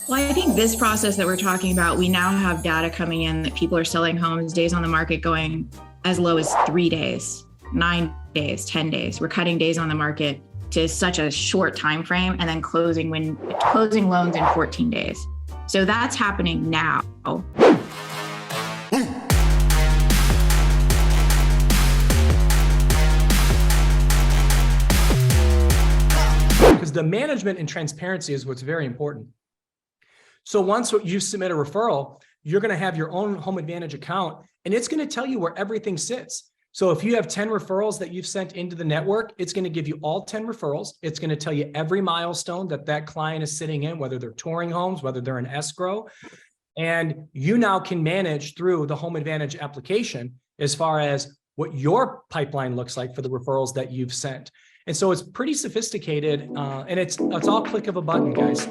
Well, I think this process that we're talking about, we now have data coming in that people are selling homes, days on the market going as low as 3 days, 9 days, 10 days. We're cutting days on the market to such a short time frame and then closing loans in 14 days. So that's happening now. Because the management and transparency is what's very important. So once you submit a referral, you're going to have your own Home Advantage account, and it's going to tell you where everything sits. So if you have 10 referrals that you've sent into the network, it's going to give you all 10 referrals. It's going to tell you every milestone that that client is sitting in, whether they're touring homes, whether they're in escrow. And you now can manage through the Home Advantage application as far as what your pipeline looks like for the referrals that you've sent. And so it's pretty sophisticated, and it's all click of a button, guys.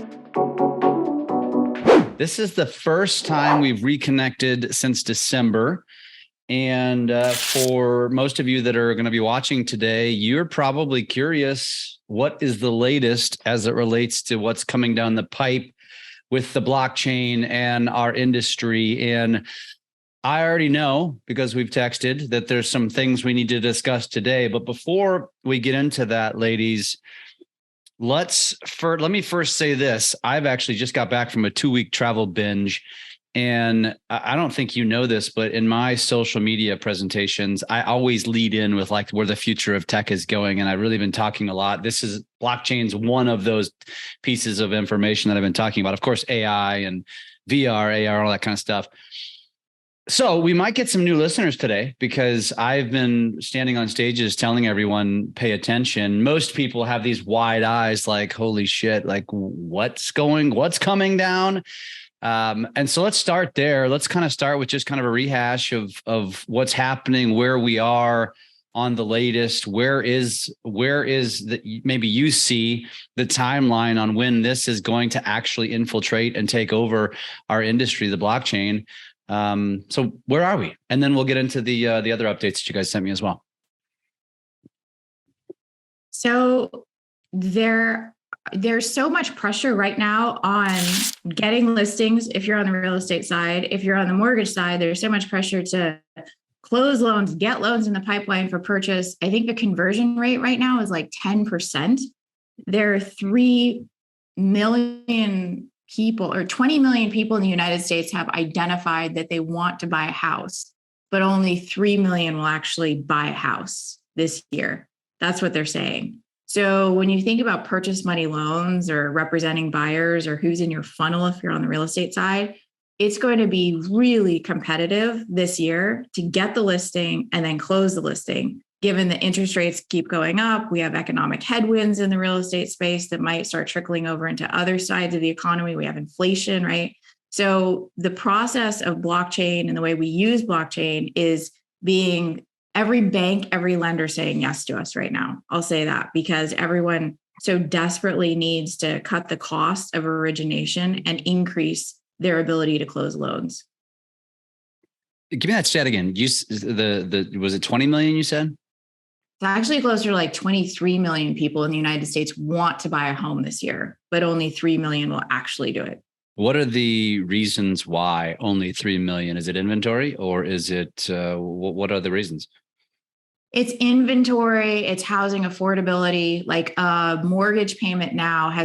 This is the first time we've reconnected since December. And for most of you that are going to be watching today, you're probably curious, what is the latest as it relates to what's coming down the pipe with the blockchain and our industry? And I already know, because we've texted, that there's some things we need to discuss today. But before we get into that, ladies, let me first say this. I've actually just got back from a 2-week travel binge. And I don't think you know this, but in my social media presentations, I always lead in with like where the future of tech is going. And I've really been talking a lot. Blockchain's one of those pieces of information that I've been talking about. Of course, AI and VR, AR, all that kind of stuff. So we might get some new listeners today because I've been standing on stages telling everyone, pay attention. Most people have these wide eyes like, holy shit, like what's coming down? And so let's start there. Let's kind of start with just kind of a rehash of what's happening, where we are on the latest, where is maybe you see the timeline on when this is going to actually infiltrate and take over our industry, the blockchain. So where are we? And then we'll get into the other updates that you guys sent me as well. So there's so much pressure right now on getting listings. If you're on the real estate side, if you're on the mortgage side, there's so much pressure to close loans, get loans in the pipeline for purchase. I think the conversion rate right now is like 10%. There are 3 million people or 20 million people in the United States have identified that they want to buy a house, but only 3 million will actually buy a house this year. That's what they're saying. So when you think about purchase money loans or representing buyers or who's in your funnel, if you're on the real estate side, it's going to be really competitive this year to get the listing and then close the listing. Given the interest rates keep going up, we have economic headwinds in the real estate space that might start trickling over into other sides of the economy. We have inflation, right? So the process of blockchain and the way we use blockchain is being every bank, every lender saying yes to us right now. I'll say that because everyone so desperately needs to cut the cost of origination and increase their ability to close loans. Give me that stat again. Was it 20 million you said? It's actually closer to like 23 million people in the United States want to buy a home this year, but only 3 million will actually do it. What are the reasons why only 3 million? Is it inventory or is it, what are the reasons? It's inventory, it's housing affordability. Like a mortgage payment now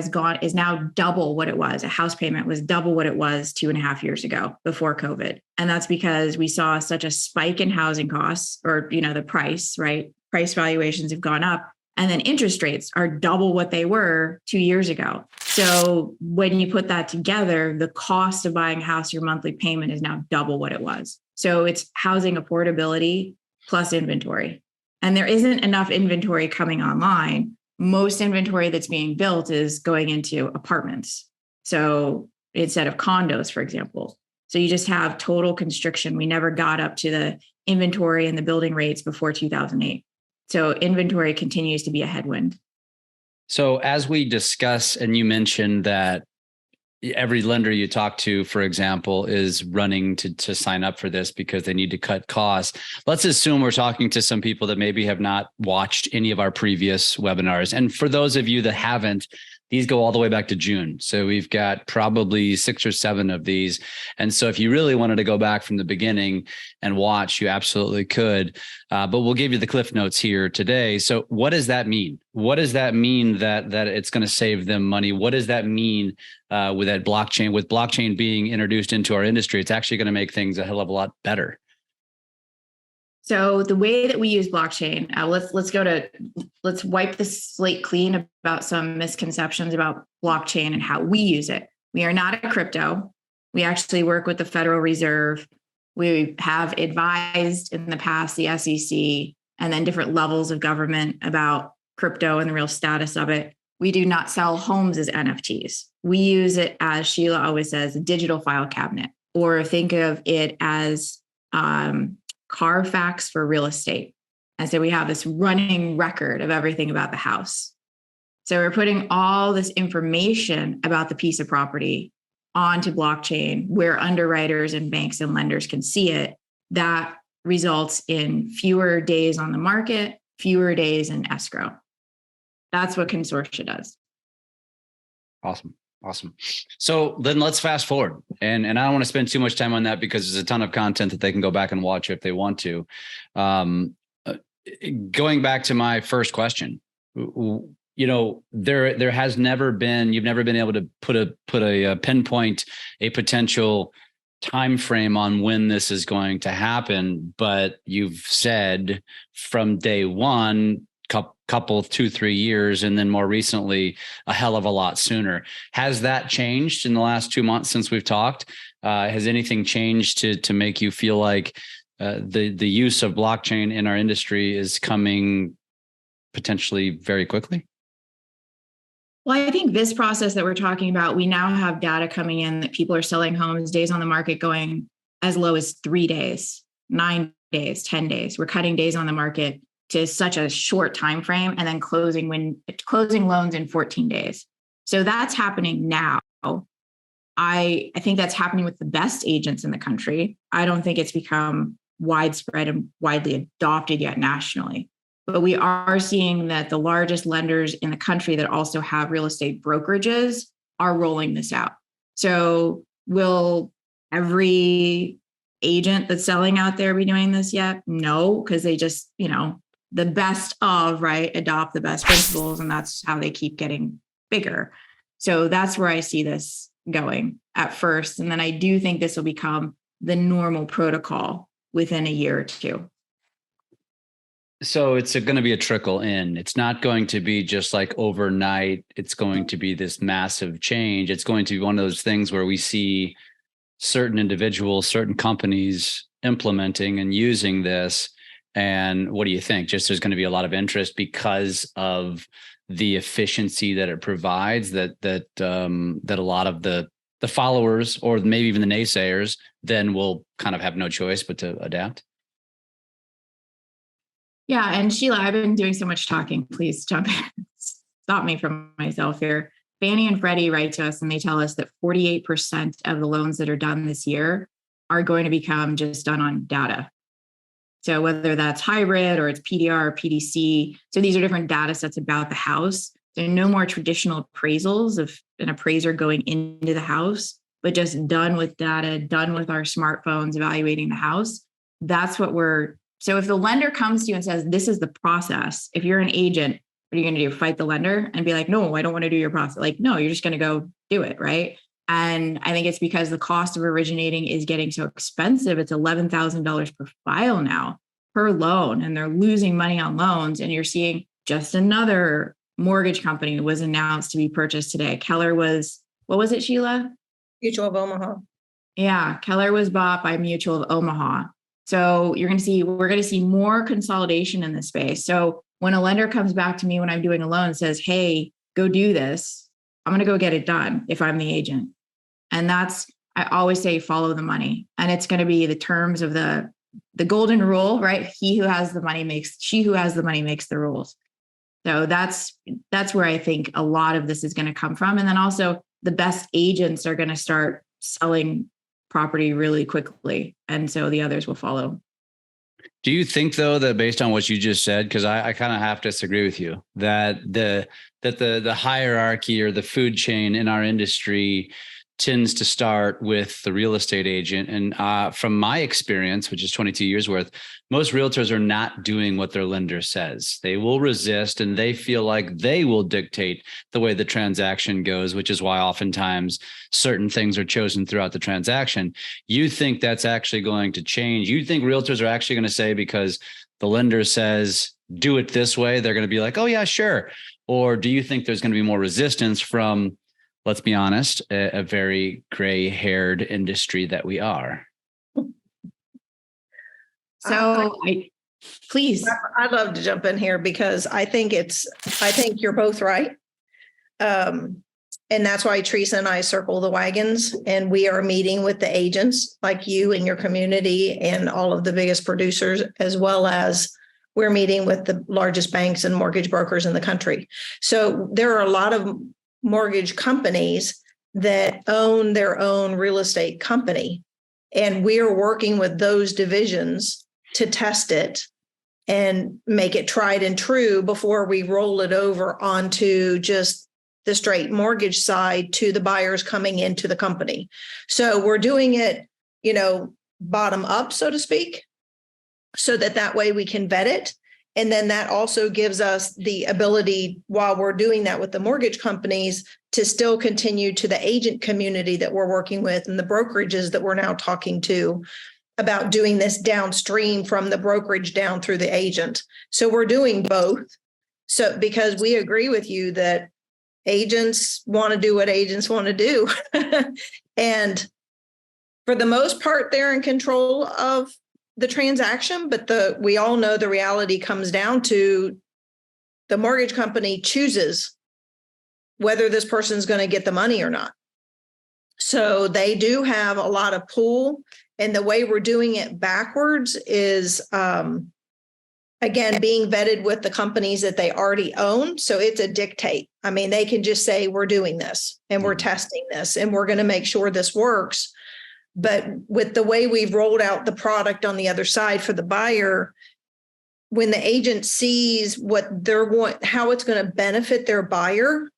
is now double what it was. A house payment was double what it was 2.5 years ago before COVID. And that's because we saw such a spike in housing costs or, the price, right? Price valuations have gone up. And then interest rates are double what they were 2 years ago. So when you put that together, the cost of buying a house, your monthly payment is now double what it was. So it's housing affordability plus inventory. And there isn't enough inventory coming online. Most inventory that's being built is going into apartments. So instead of condos, for example. So you just have total constriction. We never got up to the inventory and the building rates before 2008. So inventory continues to be a headwind. So as we discuss, and you mentioned that every lender you talk to, for example, is running to sign up for this because they need to cut costs. Let's assume we're talking to some people that maybe have not watched any of our previous webinars. And for those of you that haven't, These go all the way back to June. So we've got probably 6 or 7 of these. And so if you really wanted to go back from the beginning and watch, you absolutely could. But we'll give you the cliff notes here today. So what does that mean? What does that mean that it's going to save them money? What does that mean with that blockchain? With blockchain being introduced into our industry, it's actually going to make things a hell of a lot better. So the way that we use blockchain, let's wipe the slate clean about some misconceptions about blockchain and how we use it. We are not a crypto. We actually work with the Federal Reserve. We have advised in the past the SEC and then different levels of government about crypto and the real status of it. We do not sell homes as NFTs. We use it, as Sheila always says, a digital file cabinet, or think of it as Carfax for real estate. And so we have this running record of everything about the house. So we're putting all this information about the piece of property onto blockchain where underwriters and banks and lenders can see it. That results in fewer days on the market, fewer days in escrow. That's what Consortia does. Awesome. So then let's fast forward. And I don't want to spend too much time on that because there's a ton of content that they can go back and watch if they want to. Going back to my first question, there has never been, you've never been able to put a pinpoint a potential time frame on when this is going to happen, but you've said from day one, couple 2-3 years, and then more recently a hell of a lot sooner. Has that changed in the last 2 months since we've talked? Has anything changed to make you feel like the use of blockchain in our industry is coming potentially very quickly? Well, I think this process that we're talking about, we now have data coming in that people are selling homes, days on the market going as low as 3 days, 9 days, 10 days. We're cutting days on the market to such a short time frame, and then closing loans in 14 days. So that's happening now. I think that's happening with the best agents in the country. I don't think it's become widespread and widely adopted yet nationally. But we are seeing that the largest lenders in the country that also have real estate brokerages are rolling this out. So will every agent that's selling out there be doing this yet? No, because they just, the best of, right, adopt the best principles, and that's how they keep getting bigger. So that's where I see this going at first. And then I do think this will become the normal protocol within a year or two. So it's going to be a trickle in. It's not going to be just like overnight. It's going to be this massive change. It's going to be one of those things where we see certain individuals, certain companies implementing and using this. And what do you think? Just there's going to be a lot of interest because of the efficiency that it provides, that a lot of the followers, or maybe even the naysayers, then will kind of have no choice but to adapt. Yeah. And Sheila, I've been doing so much talking. Please jump in. Stop me from myself here. Fannie and Freddie write to us and they tell us that 48% of the loans that are done this year are going to become just done on data. So whether that's hybrid or it's PDR or PDC, so these are different data sets about the house. There are no more traditional appraisals of an appraiser going into the house, but just done with data, done with our smartphones, evaluating the house. That's what so if the lender comes to you and says, this is the process, if you're an agent, what are you going to do? Fight the lender and be like, no, I don't want to do your process. Like, no, you're just going to go do it. Right. And I think it's because the cost of originating is getting so expensive. It's $11,000 per file now per loan, and they're losing money on loans. And you're seeing just another mortgage company was announced to be purchased today. Keller was, what was it, Sheila? Mutual of Omaha. Yeah. Keller was bought by Mutual of Omaha. So we're going to see more consolidation in this space. So when a lender comes back to me when I'm doing a loan and says, hey, go do this, I'm going to go get it done if I'm the agent. And I always say, follow the money. And it's going to be the terms of the golden rule, right? She who has the money makes the rules. So that's where I think a lot of this is going to come from. And then also the best agents are going to start selling property really quickly. And so the others will follow. Do you think, though, that based on what you just said, because I kind of have to disagree with you, that the hierarchy or the food chain in our industry tends to start with the real estate agent? And from my experience, which is 22 years worth, most realtors are not doing what their lender says. They will resist, and they feel like they will dictate the way the transaction goes, which is why oftentimes certain things are chosen throughout the transaction. You think that's actually going to change? You think realtors are actually going to say, because the lender says, do it this way, they're going to be like, oh yeah, sure? Or do you think there's going to be more resistance from, let's be honest, a very gray-haired industry that we are? So please. I'd love to jump in here because I think you're both right. And that's why Teresa and I circle the wagons, and we are meeting with the agents like you and your community and all of the biggest producers, as well as we're meeting with the largest banks and mortgage brokers in the country. So there are a lot of mortgage companies that own their own real estate company, and we're working with those divisions to test it and make it tried and true before we roll it over onto just the straight mortgage side to the buyers coming into the company. So we're doing it, bottom up, so to speak, so that way we can vet it. And then that also gives us the ability, while we're doing that with the mortgage companies, to still continue to the agent community that we're working with and the brokerages that we're now talking to about doing this downstream from the brokerage down through the agent. So we're doing both. So because we agree with you that agents want to do what agents want to do. And for the most part, they're in control of the transaction, but we all know the reality comes down to the mortgage company chooses whether this person's going to get the money or not. So they do have a lot of pull, and the way we're doing it backwards is, again, being vetted with the companies that they already own. So it's a dictate. I mean, they can just say, we're doing this and we're testing this and we're going to make sure this works. But with the way we've rolled out the product on the other side for the buyer, when the agent sees how it's going to benefit their buyer,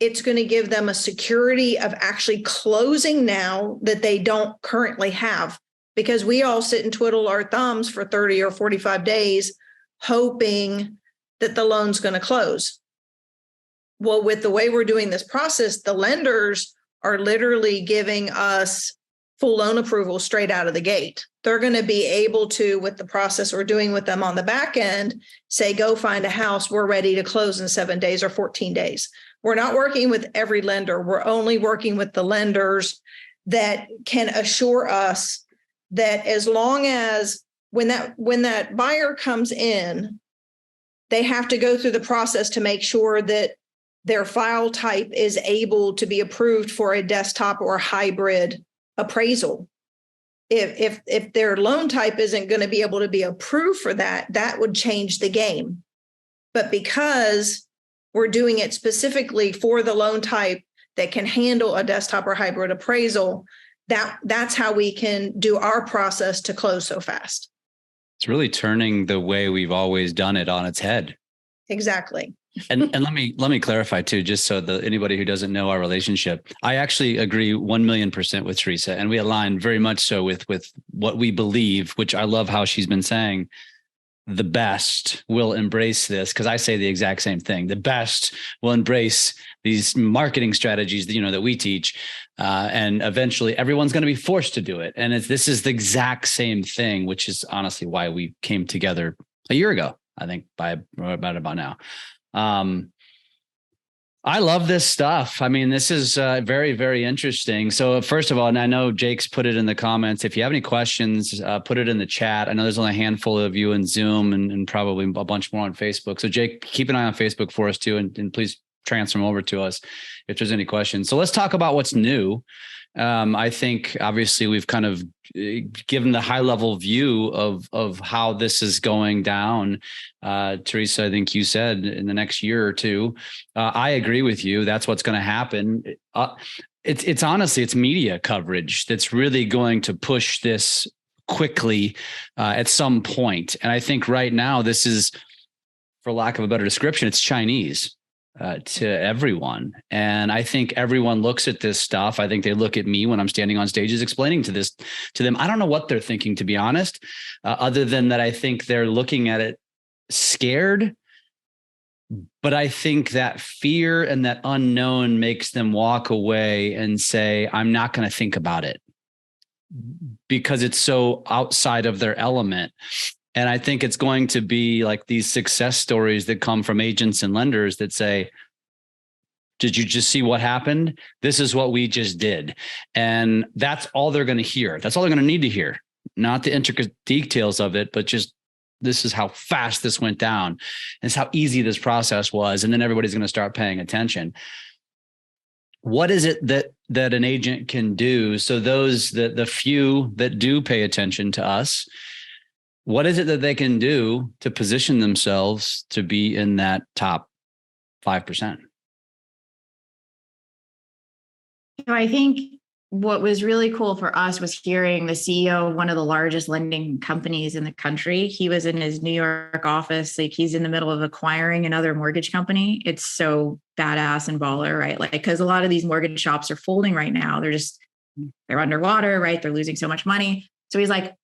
it's going to give them a security of actually closing now that they don't currently have, because we all sit and twiddle our thumbs for 30 or 45 days, hoping that the loan's going to close. Well, with the way we're doing this process, the lenders are literally giving us full loan approval straight out of the gate. They're going to be able to, with the process we're doing with them on the back end, say, go find a house. We're ready to close in 7 days or 14 days. We're not working with every lender. We're only working with the lenders that can assure us that as long as when that buyer comes in, they have to go through the process to make sure that their file type is able to be approved for a desktop or hybrid appraisal. If their loan type isn't going to be able to be approved for that, that would change the game. But because we're doing it specifically for the loan type that can handle a desktop or hybrid appraisal, that's how we can do our process to close so fast. It's really turning the way we've always done it on its head. Exactly. And let me clarify too, just so that anybody who doesn't know our relationship, I actually agree 1,000,000% with Teresa, and we align very much so with what we believe, which I love how she's been saying. The best will embrace this, because I say the exact same thing. The best will embrace these marketing strategies that we teach, and eventually everyone's going to be forced to do it. And this is the exact same thing, which is honestly why we came together a year ago, I think, by about now. I love this stuff. I mean, this is very, very interesting. So first of all, and I know Jake's put it in the comments, if you have any questions, put it in the chat. I know there's only a handful of you in Zoom and probably a bunch more on Facebook. So Jake, keep an eye on Facebook for us too. And please transfer them over to us if there's any questions. So let's talk about what's new. I think obviously we've kind of given the high level view of how this is going down. Teresa, I think you said in the next year or two, I agree with you. That's what's going to happen. It's honestly, it's media coverage that's really going to push this quickly at some point. And I think right now this is, for lack of a better description, it's Chinese to everyone. And I think everyone looks at this stuff. I think they look at me when I'm standing on stages explaining to them. I don't know what they're thinking, to be honest, other than that I think they're looking at it scared. But I think that fear and that unknown makes them walk away and say, I'm not going to think about it because it's so outside of their element. And I think it's going to be like these success stories that come from agents and lenders that say, did you just see what happened? This is what we just did. And that's all they're going to hear. That's all they're going to need to hear. Not the intricate details of it, but just this is how fast this went down. It's how easy this process was. And then everybody's going to start paying attention. What is it that an agent can do? So those, the few that do pay attention to us, what is it that they can do to position themselves to be in that top 5%? I think what was really cool for us was hearing the CEO of one of the largest lending companies in the country. He was in his New York office, like he's in the middle of acquiring another mortgage company. It's so badass and baller, right? Like, because a lot of these mortgage shops are folding right now. They're underwater, right? They're losing so much money. So he's like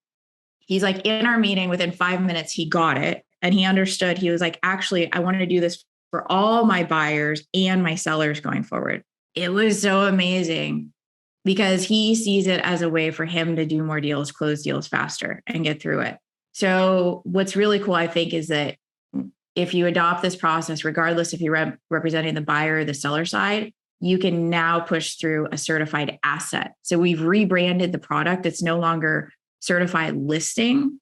in our meeting within 5 minutes, he got it. And he understood. He was like, actually, I want to do this for all my buyers and my sellers going forward. It was so amazing because he sees it as a way for him to do more deals, close deals faster and get through it. So what's really cool, I think, is that if you adopt this process, regardless if you're representing the buyer or the seller side, you can now push through a certified asset. So we've rebranded the product. It's no longer certified listing.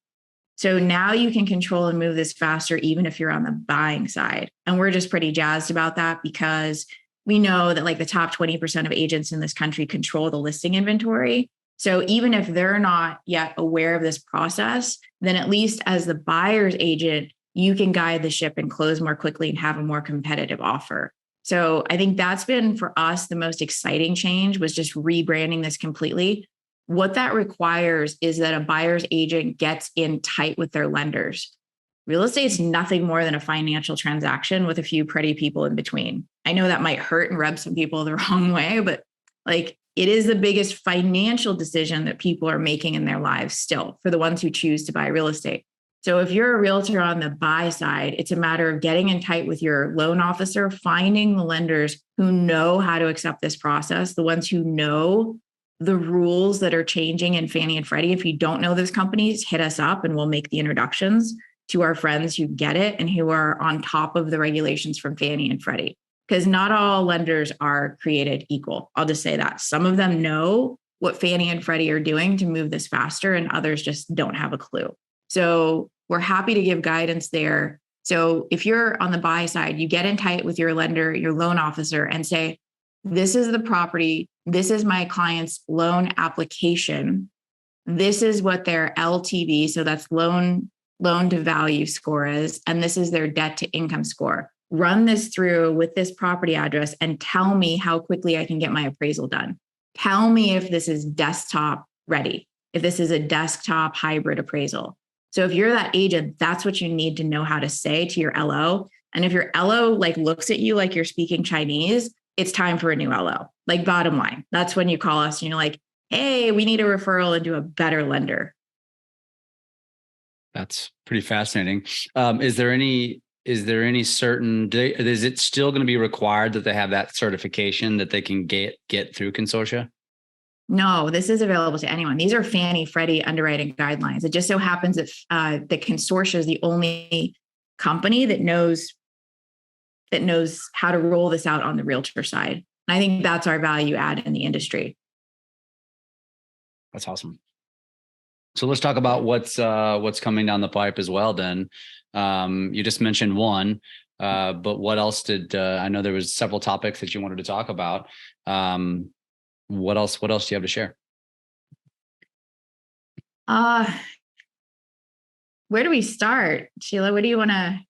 So now you can control and move this faster, even if you're on the buying side. And we're just pretty jazzed about that because we know that like the top 20% of agents in this country control the listing inventory. So even if they're not yet aware of this process, then at least as the buyer's agent, you can guide the ship and close more quickly and have a more competitive offer. So I think that's been for us the most exciting change was just rebranding this completely. What that requires is that a buyer's agent gets in tight with their lenders. Real estate is nothing more than a financial transaction with a few pretty people in between. I know that might hurt and rub some people the wrong way, but like it is the biggest financial decision that people are making in their lives still for the ones who choose to buy real estate. So if you're a realtor on the buy side, it's a matter of getting in tight with your loan officer, finding the lenders who know how to accept this process, the ones who know the rules that are changing in Fannie and Freddie. If you don't know those companies, hit us up and we'll make the introductions to our friends who get it and who are on top of the regulations from Fannie and Freddie. Because not all lenders are created equal. I'll just say that. Some of them know what Fannie and Freddie are doing to move this faster, and others just don't have a clue. So we're happy to give guidance there. So if you're on the buy side, you get in tight with your lender, your loan officer, and say, this is the property. This is my client's loan application. This is what their LTV, so that's loan to value score is, and this is their debt to income score. Run this through with this property address and tell me how quickly I can get my appraisal done. Tell me if this is desktop ready, if this is a desktop hybrid appraisal. So if you're that agent, that's what you need to know how to say to your LO. And if your LO like looks at you like you're speaking Chinese, it's time for a new LO. Like bottom line, that's when you call us and you're like, hey, we need a referral into a better lender. That's pretty fascinating. Is there any certain, is it still going to be required that they have that certification that they can get through Consortia? No, this is available to anyone. These are Fannie Freddie underwriting guidelines. It just so happens that the Consortia is the only company that knows how to roll this out on the realtor side. And I think that's our value add in the industry. That's awesome. So let's talk about what's coming down the pipe as well. Then you just mentioned one, but what else did I know there was several topics that you wanted to talk about. What else do you have to share? Where do we start, Sheila? What do you want to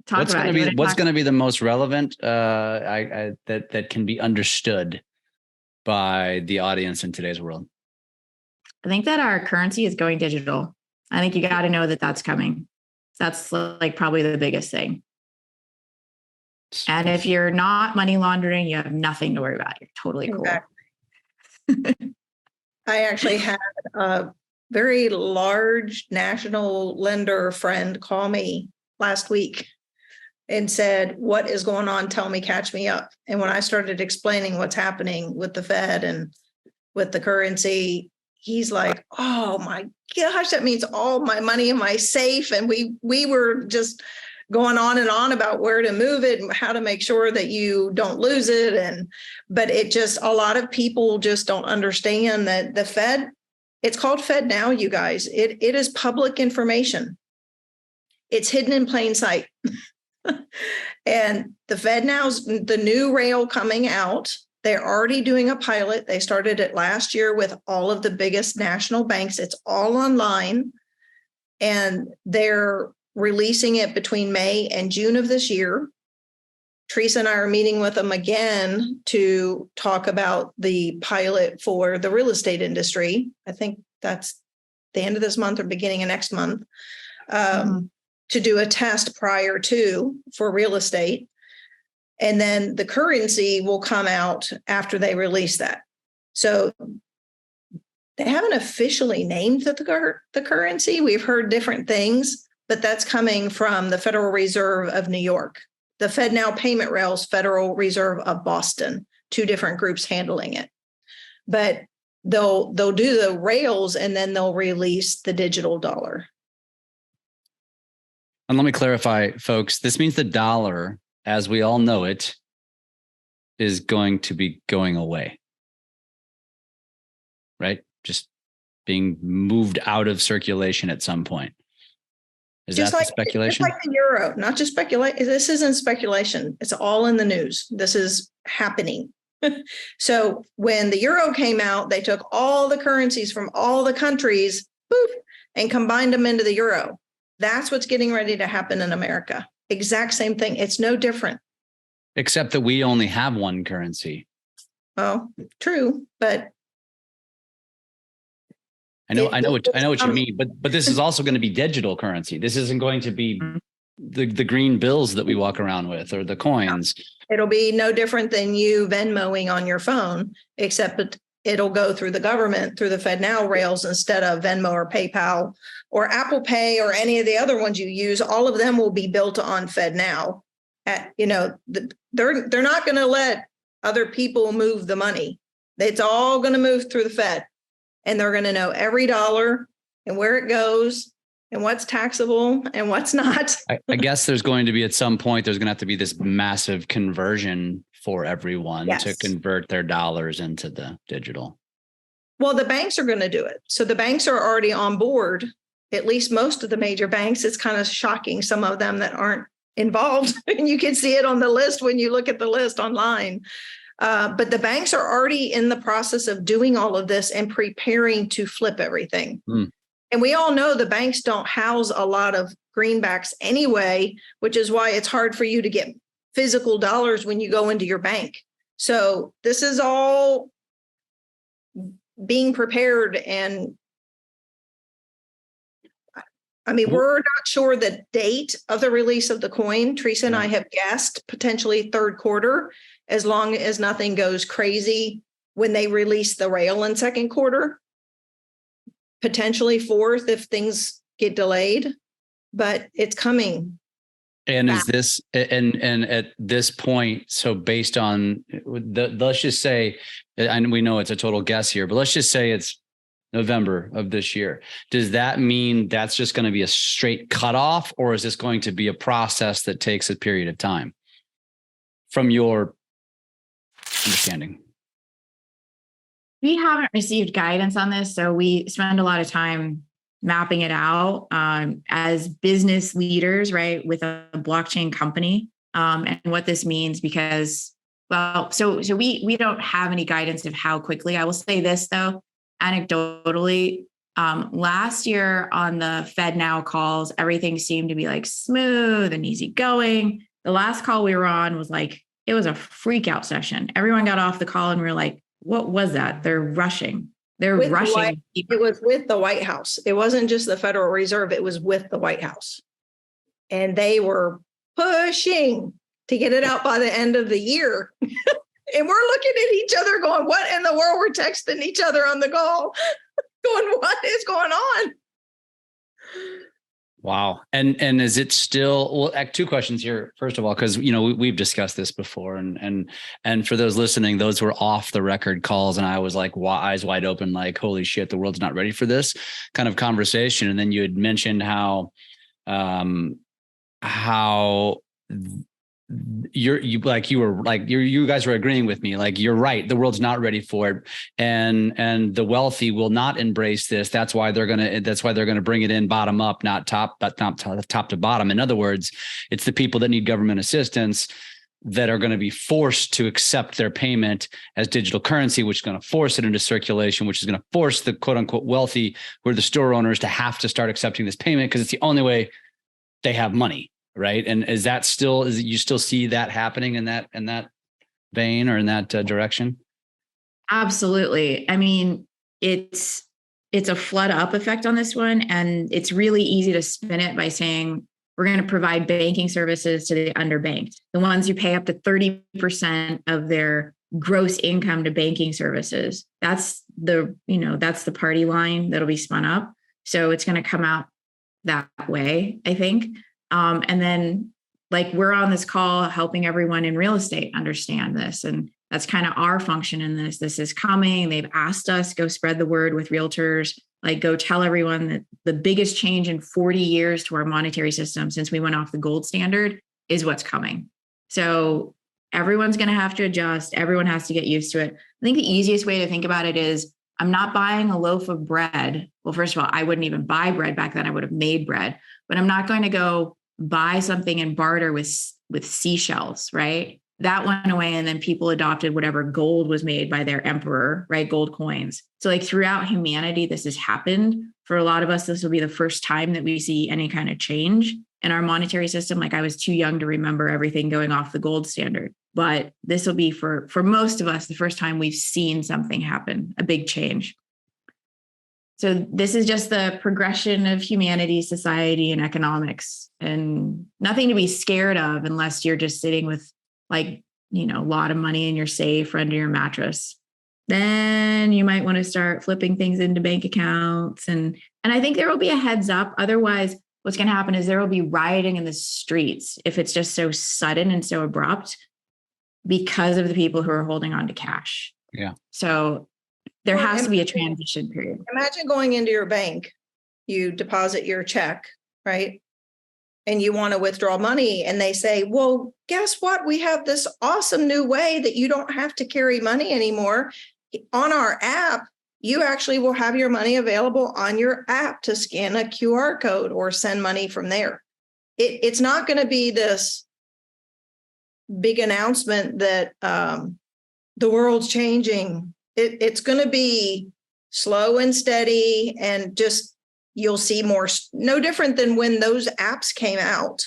talk about? What's going to be the most relevant that can be understood by the audience in today's world? I think that our currency is going digital. I think you got to know that that's coming. That's like probably the biggest thing. And if you're not money laundering, you have nothing to worry about. You're totally cool. Exactly. I actually had a very large national lender friend call me last week and said, "What is going on? Tell me, catch me up." And when I started explaining what's happening with the Fed and with the currency, he's like, "Oh my gosh, that means all my money in my safe." And we were just going on and on about where to move it and how to make sure that you don't lose it. But it just, a lot of people just don't understand that the Fed, it's called Fed Now, you guys. It is public information. It's hidden in plain sight. And the Fed Now's the new rail coming out. They're already doing a pilot. They started it last year with all of the biggest national banks. It's all online. And they're releasing it between May and June of this year. Teresa and I are meeting with them again to talk about the pilot for the real estate industry. I think that's the end of this month or beginning of next month, to do a test prior to for real estate. And then the currency will come out after they release that. So they haven't officially named the currency. We've heard different things, but that's coming from the Federal Reserve of New York. The Fed Now payment rails, Federal Reserve of Boston, two different groups handling it. But they'll do the rails and then they'll release the digital dollar. And let me clarify, folks, this means the dollar, as we all know it, is going to be going away. Right? Just being moved out of circulation at some point. Is that the speculation? Just like the euro, not just speculate. This isn't speculation. It's all in the news. This is happening. So when the euro came out, they took all the currencies from all the countries, poof, and combined them into the euro. That's what's getting ready to happen in America. Exact same thing. It's no different. Except that we only have one currency. Well, true, but I know what you mean, but this is also going to be digital currency. This isn't going to be the green bills that we walk around with or the coins. It'll be no different than you Venmoing on your phone, except it'll go through the government, through the Fed Now rails instead of Venmo or PayPal or Apple Pay or any of the other ones you use. All of them will be built on Fed Now. They're not going to let other people move the money. It's all going to move through the Fed. And they're going to know every dollar and where it goes and what's taxable and what's not. I guess there's going to be, at some point, there's going to have to be this massive conversion for everyone to convert their dollars into the digital. Well, the banks are going to do it. So the banks are already on board, at least most of the major banks. It's kind of shocking, some of them that aren't involved. And you can see it on the list when you look at the list online. But the banks are already in the process of doing all of this and preparing to flip everything. And we all know the banks don't house a lot of greenbacks anyway, which is why it's hard for you to get physical dollars when you go into your bank. So this is all being prepared. And I mean, we're not sure the date of the release of the coin. Teresa and I have guessed potentially third quarter, as long as nothing goes crazy when they release the rail in second quarter, potentially fourth if things get delayed, but it's coming. And is this, and at this point, so based on let's just say, and we know it's a total guess here, but let's just say it's November of this year. Does that mean that's just going to be a straight cutoff, or is this going to be a process that takes a period of time from your understanding? We haven't received guidance on this, so we spend a lot of time mapping it out as business leaders, right, with a blockchain company, and what this means. Because, well, so we don't have any guidance of how quickly. I will say this though, anecdotally, last year on the Fed Now calls, everything seemed to be like smooth and easygoing. The last call we were on was like, it was a freak out session. Everyone got off the call and we were like, what was that? They're rushing. They're With the rushing. It was with the White House. It wasn't just the Federal Reserve. It was with the White House. And they were pushing to get it out by the end of the year. And we're looking at each other going, what in the world? We're texting each other on the call going, what is going on? Wow. And is it still, well, two questions here. First of all, because, we've discussed this before and for those listening, those were off the record calls. And I was like, eyes wide open, like, holy shit, the world's not ready for this kind of conversation. And then you had mentioned how you guys were agreeing with me, like, you're right, the world's not ready for it, and the wealthy will not embrace this. That's why they're gonna bring it in bottom up, not top to bottom. In other words, it's the people that need government assistance that are going to be forced to accept their payment as digital currency, which is going to force it into circulation, which is going to force the quote unquote wealthy, who are the store owners, to have to start accepting this payment because it's the only way they have money. Right. And you still see that happening in that vein or in that direction? Absolutely. I mean, it's a flood up effect on this one. And it's really easy to spin it by saying we're going to provide banking services to the underbanked, the ones who pay up to 30% of their gross income to banking services. That's the party line that'll be spun up. So it's going to come out that way, I think. And then, like, we're on this call helping everyone in real estate understand this. And that's kind of our function in this. This is coming. They've asked us, go spread the word with realtors, like, go tell everyone that the biggest change in 40 years to our monetary system since we went off the gold standard is what's coming. So everyone's going to have to adjust. Everyone has to get used to it. I think the easiest way to think about it is, I'm not buying a loaf of bread. Well, first of all, I wouldn't even buy bread back then. I would have made bread, but I'm not going to go buy something and barter with seashells, right? That went away. And then people adopted whatever gold was made by their emperor, right? Gold coins. So, like, throughout humanity, this has happened. For a lot of us, this will be the first time that we see any kind of change in our monetary system. Like, I was too young to remember everything going off the gold standard, but this will be for most of us, the first time we've seen something happen, a big change. So this is just the progression of humanity, society, and economics, and nothing to be scared of unless you're just sitting with, like, a lot of money in your safe or under your mattress. Then you might want to start flipping things into bank accounts. And I think there will be a heads up. Otherwise, what's going to happen is there will be rioting in the streets if it's just so sudden and so abrupt because of the people who are holding on to cash. Yeah. So there has to be a transition period. Imagine going into your bank, you deposit your check, right? And you want to withdraw money. And they say, well, guess what? We have this awesome new way that you don't have to carry money anymore. On our app, you actually will have your money available on your app to scan a QR code or send money from there. It's not going to be this big announcement that the world's changing. It's going to be slow and steady, and just, you'll see more, no different than when those apps came out,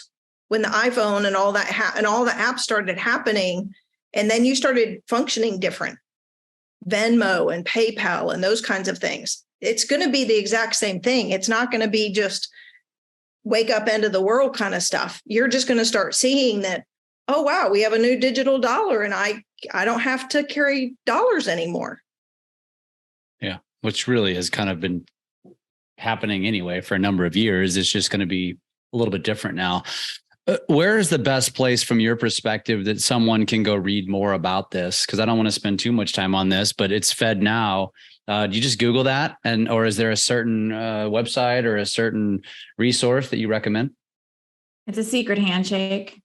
when the iPhone and all that and all the apps started happening, and then you started functioning different. Venmo and PayPal and those kinds of things. It's going to be the exact same thing. It's not going to be just wake up end of the world kind of stuff. You're just going to start seeing that, oh, wow, we have a new digital dollar and I don't have to carry dollars anymore. Yeah, which really has kind of been happening anyway for a number of years. It's just going to be a little bit different now. Where is the best place from your perspective that someone can go read more about this? Because I don't want to spend too much time on this, but it's Fed Now. Do you just Google that? Or is there a certain website or a certain resource that you recommend? It's a secret handshake.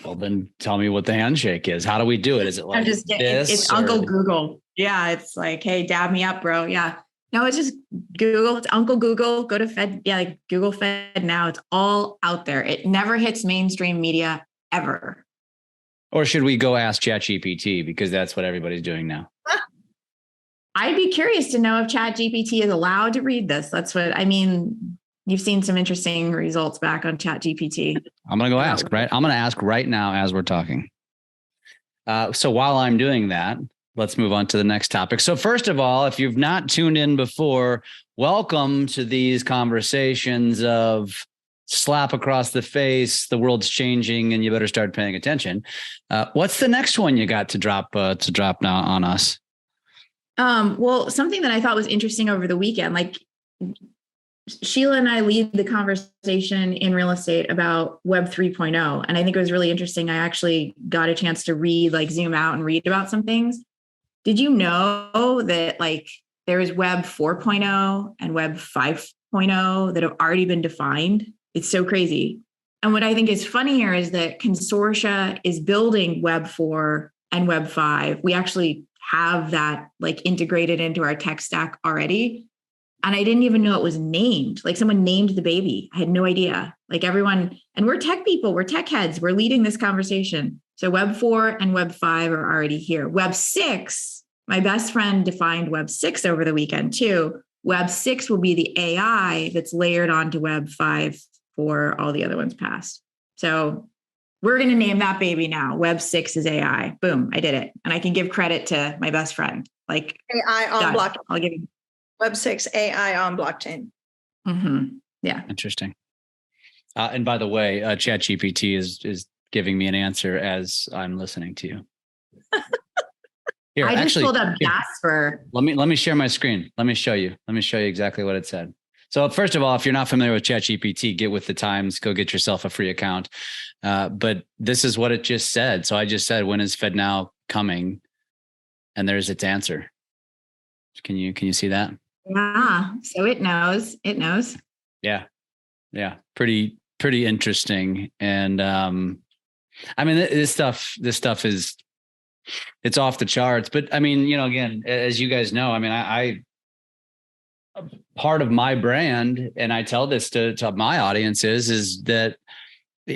Well, then tell me what the handshake is. How do we do it? Is it like it's Uncle Google. Yeah, it's like, hey, dab me up, bro. Yeah. No, it's just Google. It's Uncle Google. Go to Fed. Yeah, like Google Fed Now. It's all out there. It never hits mainstream media ever. Or should we go ask ChatGPT, because that's what everybody's doing now? I'd be curious to know if ChatGPT is allowed to read this. That's what I mean. You've seen some interesting results back on ChatGPT. I'm going to go ask, right? I'm going to ask right now as we're talking. So while I'm doing that, let's move on to the next topic. So first of all, if you've not tuned in before, welcome to these conversations of slap across the face, the world's changing and you better start paying attention. What's the next one you got to drop now on us? Well, something that I thought was interesting over the weekend, like Sheila and I lead the conversation in real estate about Web 3.0. And I think it was really interesting. I actually got a chance to read, like zoom out and read about some things. Did you know that like there is Web 4.0 and Web 5.0 that have already been defined? It's so crazy. And what I think is funny here is that Consortia is building Web 4 and Web 5. We actually have that like integrated into our tech stack already. And I didn't even know it was named. Like someone named the baby. I had no idea. Like everyone, and we're tech people, we're tech heads, we're leading this conversation. So Web 4 and Web 5 are already here. Web 6, my best friend defined Web 6 over the weekend too. Web 6 will be the AI that's layered onto Web 5 for all the other ones past. So we're going to name that baby now. Web 6 is AI. Boom, I did it. And I can give credit to my best friend. Like AI on blockchain. I'll give you. Web 6 AI on blockchain. Mm-hmm. Yeah. Interesting. And by the way, ChatGPT is giving me an answer as I'm listening to you. Here, I just pulled up Jasper. Let me share my screen. Let me show you exactly what it said. So first of all, if you're not familiar with ChatGPT, get with the times, go get yourself a free account. But this is what it just said. So I just said, when is FedNow coming? And there's its answer. Can you see that? Yeah. So it knows. Yeah. Pretty interesting. And I mean, this stuff is, it's off the charts, but I mean, again, as you guys know, I mean, I part of my brand, and I tell this to my audiences, is that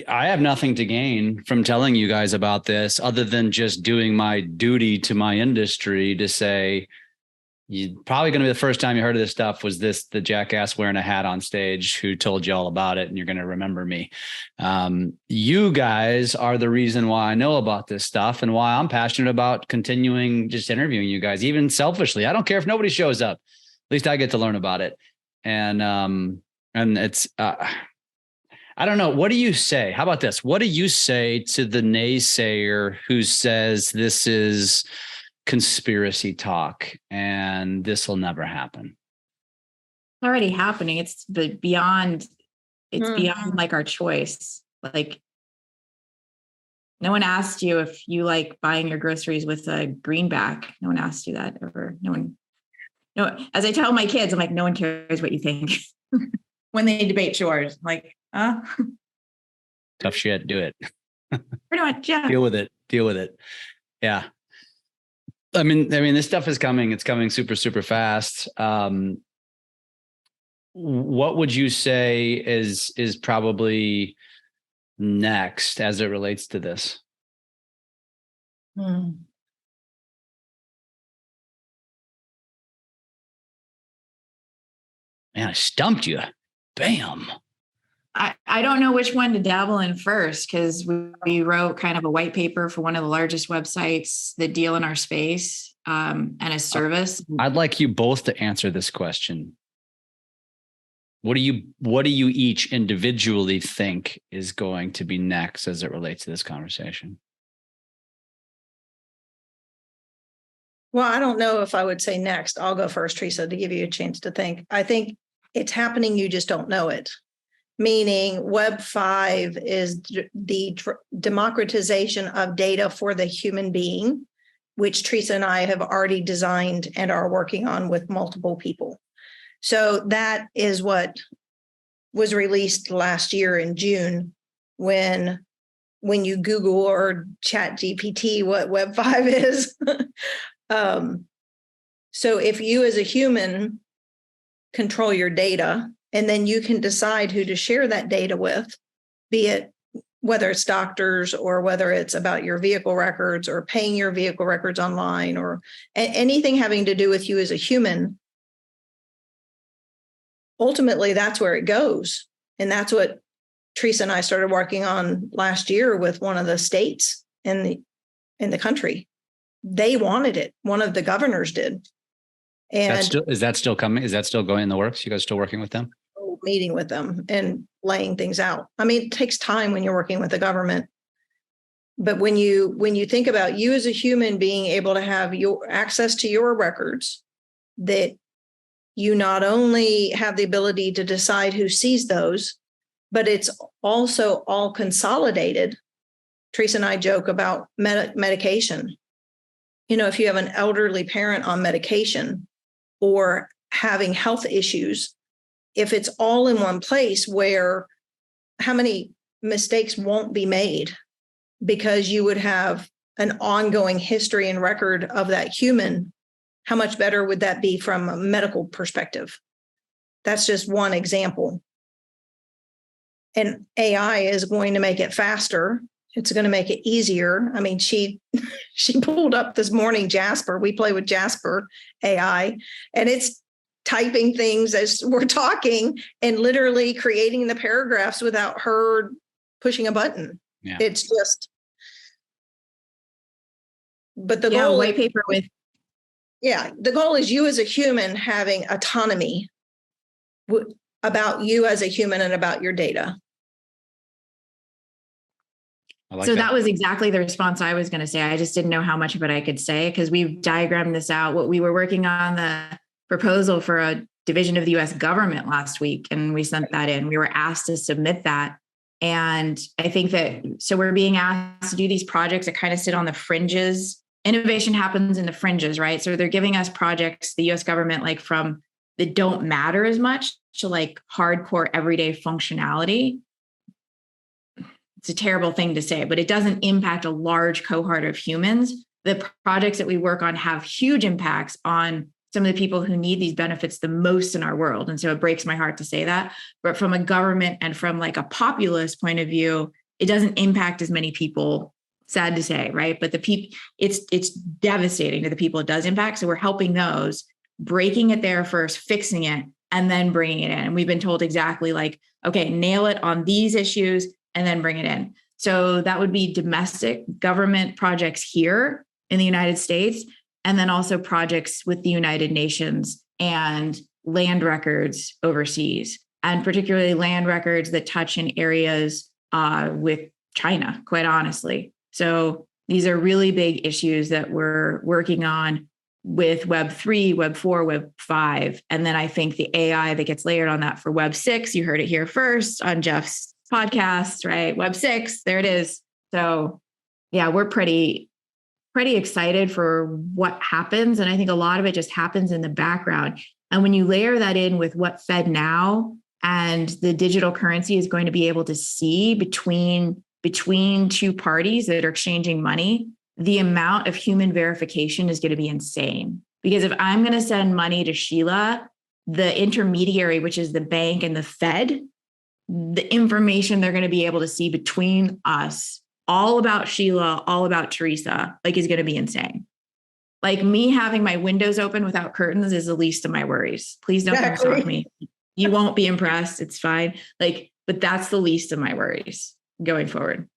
I have nothing to gain from telling you guys about this other than just doing my duty to my industry to say, you probably going to be the first time you heard of this stuff was the jackass wearing a hat on stage who told you all about it, and you're going to remember me. You guys are the reason why I know about this stuff and why I'm passionate about continuing just interviewing you guys, even selfishly. I don't care if nobody shows up. At least I get to learn about it. And it's, I don't know. What do you say? How about this? What do you say to the naysayer who says this is conspiracy talk and this will never happen? Already happening. It's beyond like our choice. Like no one asked you if you like buying your groceries with a greenback. No one asked you that ever. No, as I tell my kids, I'm like, no one cares what you think when they debate chores. I'm like, tough shit. Do it. Pretty much, yeah. Deal with it. Yeah. I mean, this stuff is coming. It's coming super, super fast. What would you say is probably next as it relates to this? Man, I stumped you. Bam. I don't know which one to dabble in first, because we wrote kind of a white paper for one of the largest websites that deal in our space and a service. I'd like you both to answer this question. What do you each individually think is going to be next as it relates to this conversation? Well, I don't know if I would say next. I'll go first, Teresa, to give you a chance to think. I think it's happening. You just don't know it. Meaning Web 5 is the democratization of data for the human being, which Teresa and I have already designed and are working on with multiple people. So that is what was released last year in June when you Google or chat GPT what Web 5 is. So if you as a human control your data, and then you can decide who to share that data with, be it whether it's doctors or whether it's about your vehicle records or paying your vehicle records online or anything having to do with you as a human. Ultimately, that's where it goes. And that's what Teresa and I started working on last year with one of the states in the country. they wanted it. One of the governors did. And Is that still coming? Is that still going in the works? You guys still working with them? meeting with them and laying things out. I mean, it takes time when you're working with the government. But when you think about you as a human being able to have your access to your records, that you not only have the ability to decide who sees those, but it's also all consolidated. Teresa and I joke about medication. You know, if you have an elderly parent on medication or having health issues, if it's all in one place, where how many mistakes won't be made because you would have an ongoing history and record of that human, how much better would that be from a medical perspective? That's just one example. And AI is going to make it faster. It's going to make it easier. I mean, she pulled up this morning Jasper. We play with Jasper AI, and it's typing things as we're talking and literally creating the paragraphs without her pushing a button. Yeah. It's just, but the Yeah, goal white paper with the goal is you as a human having autonomy about you as a human and about your data. I like so that was exactly the response I was going to say. I just didn't know how much of it I could say because we've diagrammed this out. What we were working on the proposal for a division of the US government last week, and we sent that in. We were asked to submit that. And I think that, so we're being asked to do these projects that kind of sit on the fringes. Innovation happens in the fringes, right? So they're giving us projects, the US government, like from that don't matter as much to like hardcore everyday functionality. It's a terrible thing to say, but it doesn't impact a large cohort of humans. The projects that we work on have huge impacts on some of the people who need these benefits the most in our world. And so it breaks my heart to say that. But from a government and from like a populist point of view, it doesn't impact as many people, sad to say, right? But the people, it's devastating to the people it does impact. So we're helping those, breaking it there first, fixing it, and then bringing it in. And we've been told exactly like, okay, nail it on these issues and then bring it in. So that would be domestic government projects here in the United States, and then also projects with the United Nations and land records overseas, and particularly land records that touch in areas with China, quite honestly. So these are really big issues that we're working on with Web3, Web4, Web5. And then I think the AI that gets layered on that for Web6, you heard it here first on Jeff's podcast, right? Web6, there it is. So yeah, we're pretty excited for what happens. And I think a lot of it just happens in the background. And when you layer that in with what FedNow and the digital currency is going to be able to see between two parties that are exchanging money, the amount of human verification is going to be insane. Because if I'm going to send money to Sheila, the intermediary, which is the bank and the Fed, the information they're going to be able to see between us, all about Sheila, all about Teresa, like is going to be insane. Like me having my windows open without curtains is the least of my worries. Please don't come talk to me. You won't be impressed. It's fine. Like, but that's the least of my worries going forward.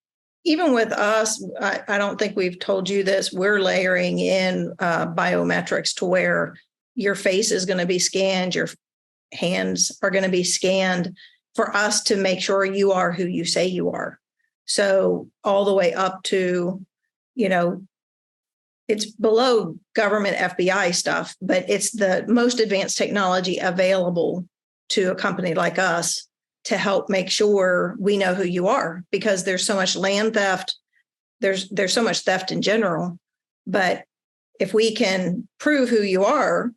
Even with us, I don't think we've told you this, we're layering in biometrics to where your face is going to be scanned, your hands are going to be scanned for us to make sure you are who you say you are. So all the way up to, you know, it's below government FBI stuff, but it's the most advanced technology available to a company like us to help make sure we know who you are, because there's so much land theft. There's so much theft in general. But if we can prove who you are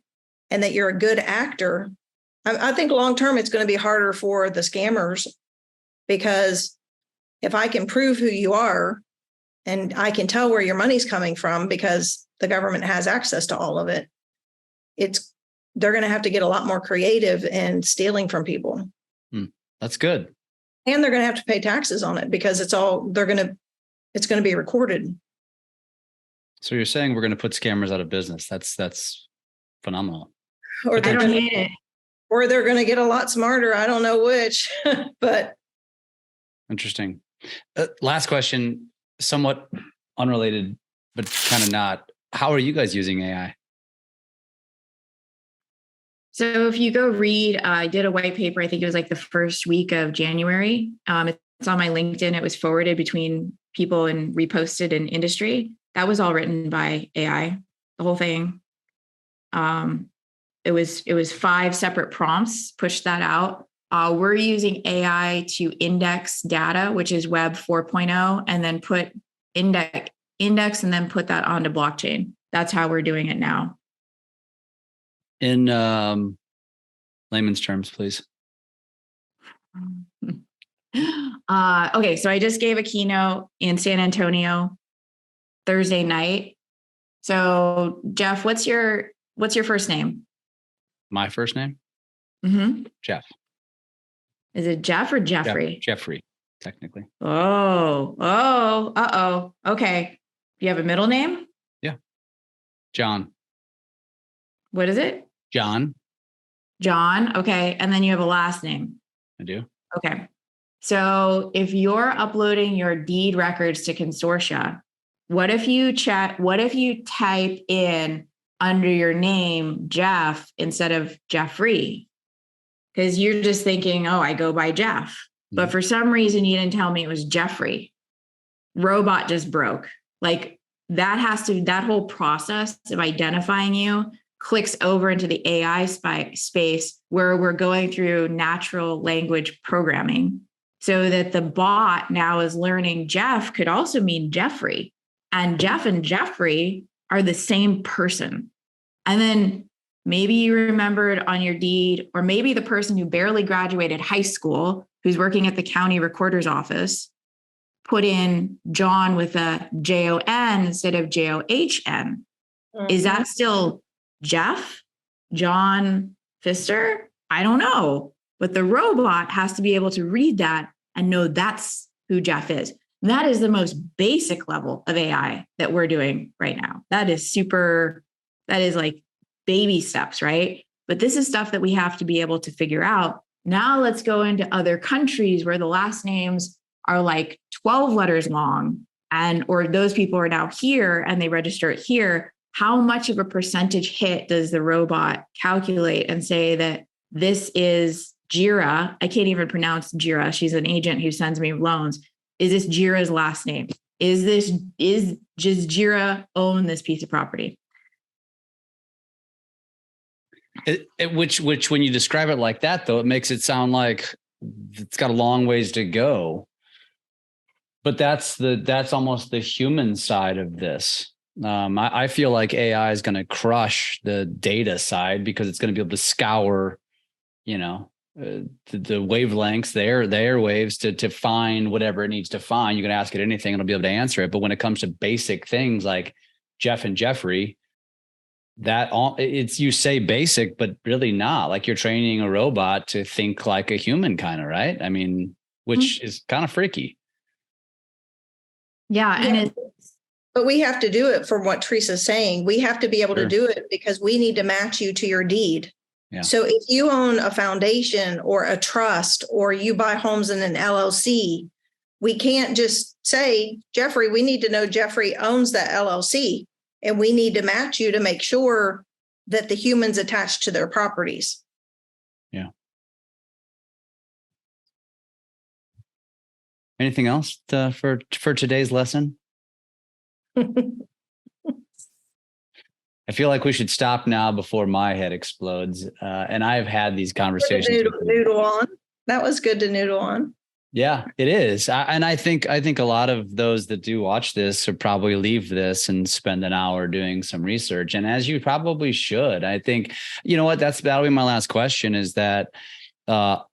and that you're a good actor, I think long term it's going to be harder for the scammers, because if I can prove who you are and I can tell where your money's coming from because the government has access to all of it, they're going to have to get a lot more creative in stealing from people. That's good. And they're going to have to pay taxes on it because it's going to be recorded. So you're saying we're going to put scammers out of business. That's phenomenal. Or I don't hate it. Or they're going to get a lot smarter. I don't know which, but. Interesting. Last question, somewhat unrelated, but kind of not. how are you guys using AI? So if you go read, I did a white paper, I think it was like the first week of January. It's on my LinkedIn. It was forwarded between people and reposted in industry. That was all written by AI, the whole thing. It was 5 separate prompts, pushed that out. We're using AI to index data, which is Web 4.0, and then put index and then put that onto blockchain. That's how we're doing it now. In layman's terms, please. Okay, so I just gave a keynote in San Antonio Thursday night. So Jeff, what's your first name? My first name? Mm-hmm. Jeff. Is it Jeff or Jeffrey? Jeffrey, technically. Oh. Okay. Do you have a middle name? Yeah. John. What is it? John. John. Okay. And then you have a last name. I do. Okay. So if you're uploading your deed records to Consortia, what if you type in under your name Jeff instead of Jeffrey? Because you're just thinking, oh, I go by Jeff. But for some reason, you didn't tell me it was Jeffrey. Robot just broke. Like that whole process of identifying you clicks over into the AI space where we're going through natural language programming so that the bot now is learning Jeff could also mean Jeffrey. And Jeff and Jeffrey are the same person. And then maybe you remembered on your deed, or maybe the person who barely graduated high school, who's working at the county recorder's office, put in John with a Jon instead of John. Is that still Jeff? John Pfitzer? I don't know. But the robot has to be able to read that and know that's who Jeff is. And that is the most basic level of AI that we're doing right now. That is like baby steps, right? But this is stuff that we have to be able to figure out. Now let's go into other countries where the last names are like 12 letters long, or those people are now here and they register it here. How much of a percentage hit does the robot calculate and say that this is Jira? I can't even pronounce Jira. She's an agent who sends me loans. Is this Jira's last name? Does Jira own this piece of property? Which when you describe it like that, though, it makes it sound like it's got a long ways to go. But that's almost the human side of this. I feel like AI is going to crush the data side because it's going to be able to scour, the wavelengths, the airwaves to find whatever it needs to find. You can ask it anything, it'll be able to answer it. But when it comes to basic things like Jeff and Jeffrey, you say basic, but really not. Like you're training a robot to think like a human, kind of, right? I mean, which is kind of freaky. Yeah. But we have to do it for what Teresa's saying. We have to be able to do it because we need to match you to your deed. Yeah. So if you own a foundation or a trust, or you buy homes in an LLC, we can't just say, Jeffrey, we need to know Jeffrey owns that LLC. And we need to match you to make sure that the humans attached to their properties. Yeah. Anything else for today's lesson? I feel like we should stop now before my head explodes. And I've had these conversations. Noodle on. That was good to noodle on. Yeah, it is. I think a lot of those that do watch this will probably leave this and spend an hour doing some research. And as you probably should, I think, that'll be my last question, is that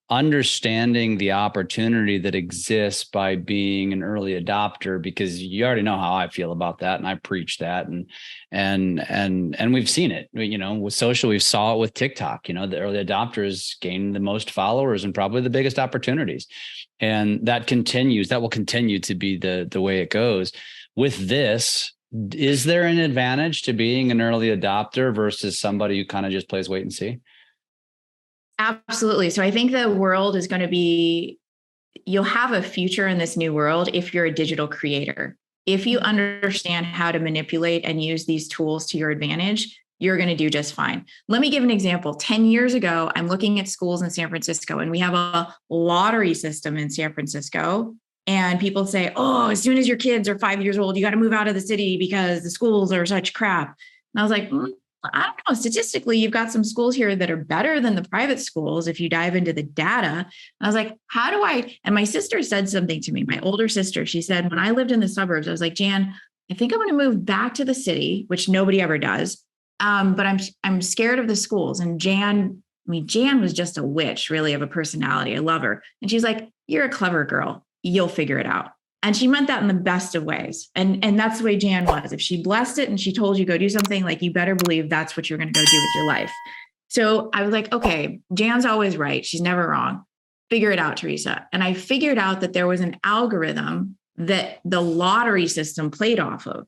understanding the opportunity that exists by being an early adopter, because you already know how I feel about that. And I preach that, and we've seen it, with social, we saw it with TikTok, the early adopters gain the most followers and probably the biggest opportunities. And that will continue to be the way it goes. With this, is there an advantage to being an early adopter versus somebody who kind of just plays wait and see? Absolutely. So I think the world is going to be, you'll have a future in this new world if you're a digital creator. if you understand how to manipulate and use these tools to your advantage, you're going to do just fine. Let me give an example. 10 years ago, I'm looking at schools in San Francisco, and we have a lottery system in San Francisco. And people say, oh, as soon as your kids are 5 years old, you got to move out of the city because the schools are such crap. And I was like, I don't know. Statistically, you've got some schools here that are better than the private schools if you dive into the data. And I was like, how do I? And my sister said something to me, my older sister. She said, when I lived in the suburbs, I was like, Jan, I think I'm going to move back to the city, which nobody ever does. But I'm scared of the schools. And Jan was just a witch, really, of a personality. I love her. And she's like, you're a clever girl. You'll figure it out. And she meant that in the best of ways. And that's the way Jan was. If she blessed it and she told you go do something, like, you better believe that's what you're going to go do with your life. So I was like, okay, Jan's always right. She's never wrong. Figure it out, Teresa. And I figured out that there was an algorithm that the lottery system played off of.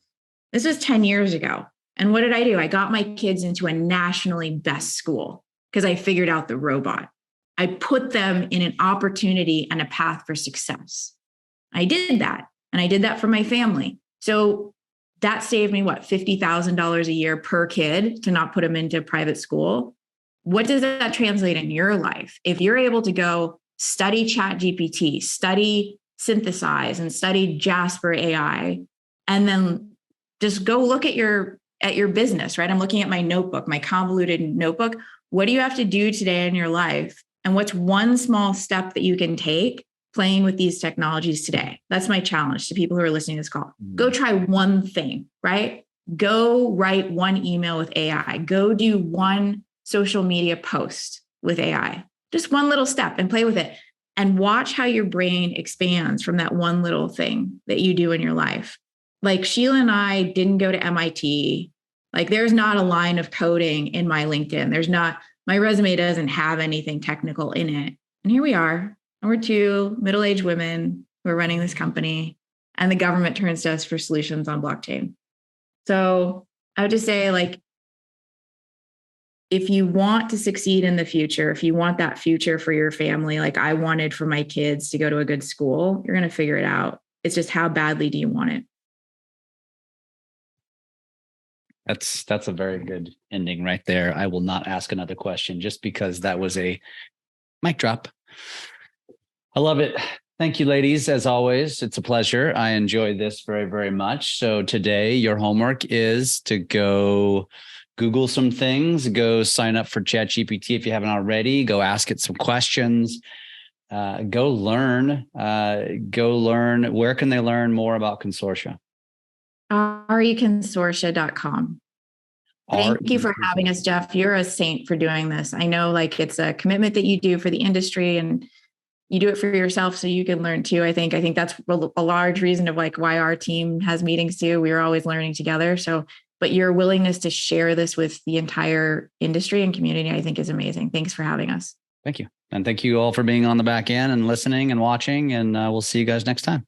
This was 10 years ago. And what did I do? I got my kids into a nationally best school because I figured out the robot. I put them in an opportunity and a path for success. I did that. And I did that for my family. So that saved me, what, $50,000 a year per kid to not put them into private school. What does that translate in your life? If you're able to go study ChatGPT, study Synthesize, and study Jasper AI, and then just go look at your business, right? I'm looking at my notebook, my convoluted notebook. What do you have to do today in your life? And what's one small step that you can take playing with these technologies today? That's my challenge to people who are listening to this call. Go try one thing, right? Go write one email with AI. Go do one social media post with AI. Just one little step and play with it. And watch how your brain expands from that one little thing that you do in your life. Like, Sheila and I didn't go to MIT. Like, there's not a line of coding in my LinkedIn. My resume doesn't have anything technical in it. And here we are. And we're two middle-aged women who are running this company, and the government turns to us for solutions on blockchain. So I would just say, like, if you want to succeed in the future, if you want that future for your family, like I wanted for my kids to go to a good school, you're going to figure it out. It's just, how badly do you want it? That's a very good ending right there. I will not ask another question just because that was a mic drop. I love it. Thank you, ladies. As always, it's a pleasure. I enjoyed this very, very much. So today your homework is to go Google some things, go sign up for ChatGPT if you haven't already, go ask it some questions, go learn. Where can they learn more about Consortia? reconsortia.com. Thank you for having us, Jeff. You're a saint for doing this. I know, like, it's a commitment that you do for the industry, and you do it for yourself so you can learn too. I think that's a large reason of, like, why our team has meetings too. We're always learning together. So, but your willingness to share this with the entire industry and community, I think, is amazing. Thanks for having us. Thank you. And thank you all for being on the back end and listening and watching. And we'll see you guys next time.